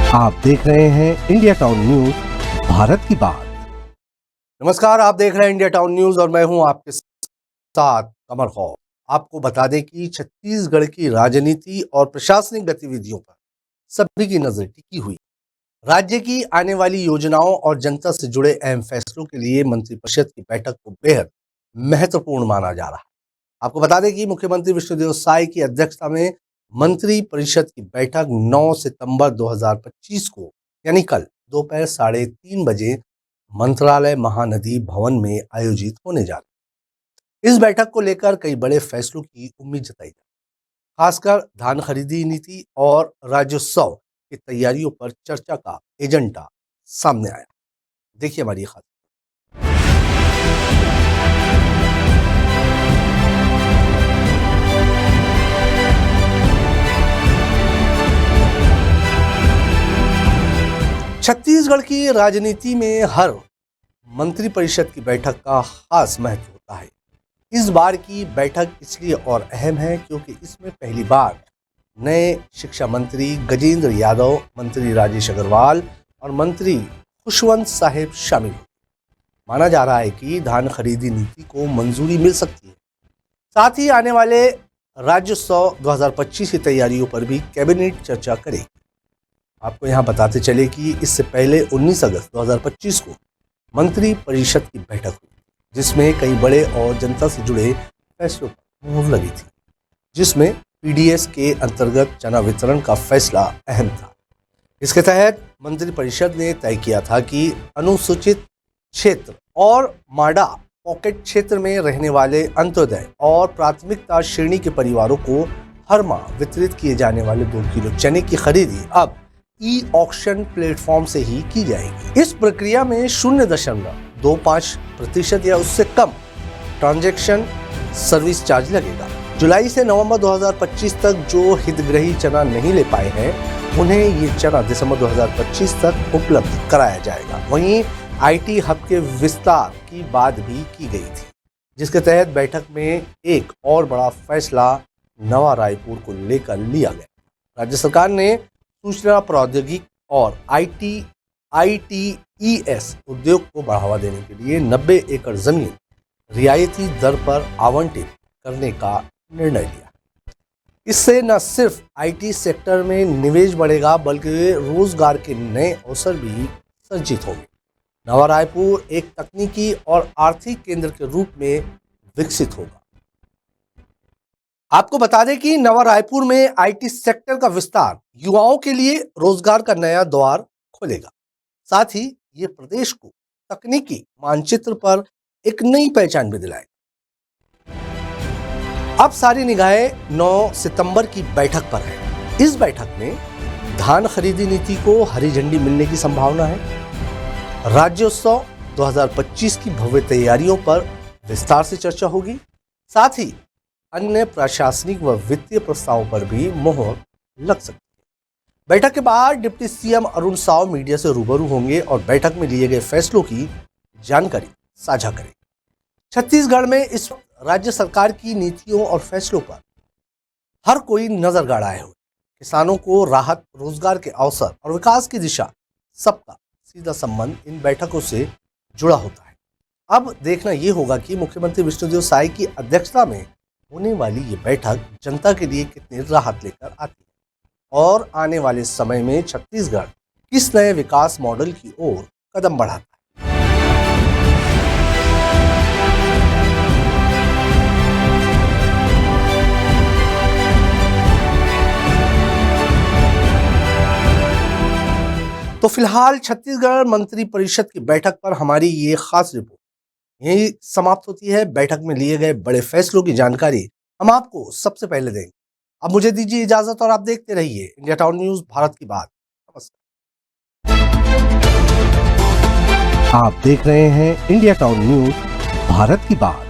आप देख रहे हैं इंडिया टाउन न्यूज, भारत की बात। नमस्कार, आप देख रहे हैं इंडिया टाउन न्यूज और मैं हूं आपके साथ कमर खौफ। आपको बता दें कि छत्तीसगढ़ की राजनीति और प्रशासनिक गतिविधियों पर सभी की नजर टिकी हुई। राज्य की आने वाली योजनाओं और जनता से जुड़े अहम फैसलों के लिए मंत्रिपरिषद की बैठक को बेहद महत्वपूर्ण माना जा रहा है। आपको बता दें कि मुख्यमंत्री विष्णुदेव साय की अध्यक्षता में मंत्री परिषद की बैठक 9 सितंबर 2025 को यानी कल दोपहर 3:30 बजे मंत्रालय महानदी भवन में आयोजित होने जा रही है। इस बैठक को लेकर कई बड़े फैसलों की उम्मीद जताई जा रही है। खासकर धान खरीदी नीति और राज्योत्सव की तैयारियों पर चर्चा का एजेंडा सामने आया। देखिए हमारी खास छत्तीसगढ़ की राजनीति में हर मंत्रिपरिषद की बैठक का खास महत्व होता है। इस बार की बैठक इसलिए और अहम है क्योंकि इसमें पहली बार नए शिक्षा मंत्री गजेंद्र यादव, मंत्री राजेश अग्रवाल और मंत्री खुशवंत साहिब शामिल हैं। माना जा रहा है कि धान खरीदी नीति को मंजूरी मिल सकती है। साथ ही आने वाले राज्योत्सव 2025 की तैयारियों पर भी कैबिनेट चर्चा करेगी। आपको यहाँ बताते चले कि इससे पहले 19 अगस्त 2025 को मंत्री परिषद की बैठक हुई, जिसमें कई बड़े और जनता से जुड़े फैसलों पर मुहर लगी थी, जिसमें पीडीएस के अंतर्गत चना वितरण का फैसला अहम था। इसके तहत मंत्री परिषद ने तय किया था कि अनुसूचित क्षेत्र और माडा पॉकेट क्षेत्र में रहने वाले अंत्योदय और प्राथमिकता श्रेणी के परिवारों को हर माह वितरित किए जाने वाले 2 किलो चने की खरीदी अब ई ऑक्शन प्लेटफॉर्म से ही की जाएगी। इस प्रक्रिया में 0.25% या उससे कम ट्रांजैक्शन सर्विस चार्ज लगेगा। जुलाई से नवंबर 2025 तक जो हितग्राही चना नहीं ले पाए हैं, उन्हें ये चना दिसंबर 2025 तक उपलब्ध कराया जाएगा। वहीं आईटी हब के विस्तार की बात भी की गई थी, जिसके तहत बैठक में एक और बड़ा फैसला नवा रायपुर को लेकर लिया गया। राज्य सरकार ने सूचना प्रौद्योगिकी और आईटीईएस उद्योग को बढ़ावा देने के लिए 90 एकड़ जमीन रियायती दर पर आवंटित करने का निर्णय लिया। इससे न सिर्फ आईटी सेक्टर में निवेश बढ़ेगा, बल्कि रोजगार के नए अवसर भी सृजित होंगे। नवा रायपुर एक तकनीकी और आर्थिक केंद्र के रूप में विकसित होगा। आपको बता दें कि नवा रायपुर में आईटी सेक्टर का विस्तार युवाओं के लिए रोजगार का नया द्वार खोलेगा। साथ ही ये प्रदेश को तकनीकी मानचित्र पर एक नई पहचान भी दिलाएगा। अब सारी निगाहें 9 सितंबर की बैठक पर है। इस बैठक में धान खरीदी नीति को हरी झंडी मिलने की संभावना है। राज्योत्सव 2025 की भव्य तैयारियों पर विस्तार से चर्चा होगी। साथ ही अन्य प्रशासनिक व वित्तीय प्रस्तावों पर भी मोहर लग सकती है। बैठक के बाद deputy CM Arun Sao media से रूबरू होंगे और बैठक में लिए गए फैसलों की जानकारी साझा करेंगे। छत्तीसगढ़ में इस वक्त राज्य सरकार की नीतियों और फैसलों पर हर कोई नजर गाड़ाए हुए। किसानों को राहत, रोजगार के अवसर और विकास की दिशा, सबका सीधा संबंध इन बैठकों से जुड़ा होता है। अब देखना यह होगा कि मुख्यमंत्री विष्णुदेव साय की अध्यक्षता में होने वाली ये बैठक जनता के लिए कितनी राहत लेकर आती है और आने वाले समय में छत्तीसगढ़ किस नए विकास मॉडल की ओर कदम बढ़ाता है। तो फिलहाल छत्तीसगढ़ मंत्री परिषद की बैठक पर हमारी ये खास रिपोर्ट यही समाप्त होती है। बैठक में लिए गए बड़े फैसलों की जानकारी हम आपको सबसे पहले देंगे। अब मुझे दीजिए इजाजत और आप देखते रहिए इंडिया टाउन न्यूज, भारत की बात। नमस्कार। आप देख रहे हैं इंडिया टाउन न्यूज, भारत की बात।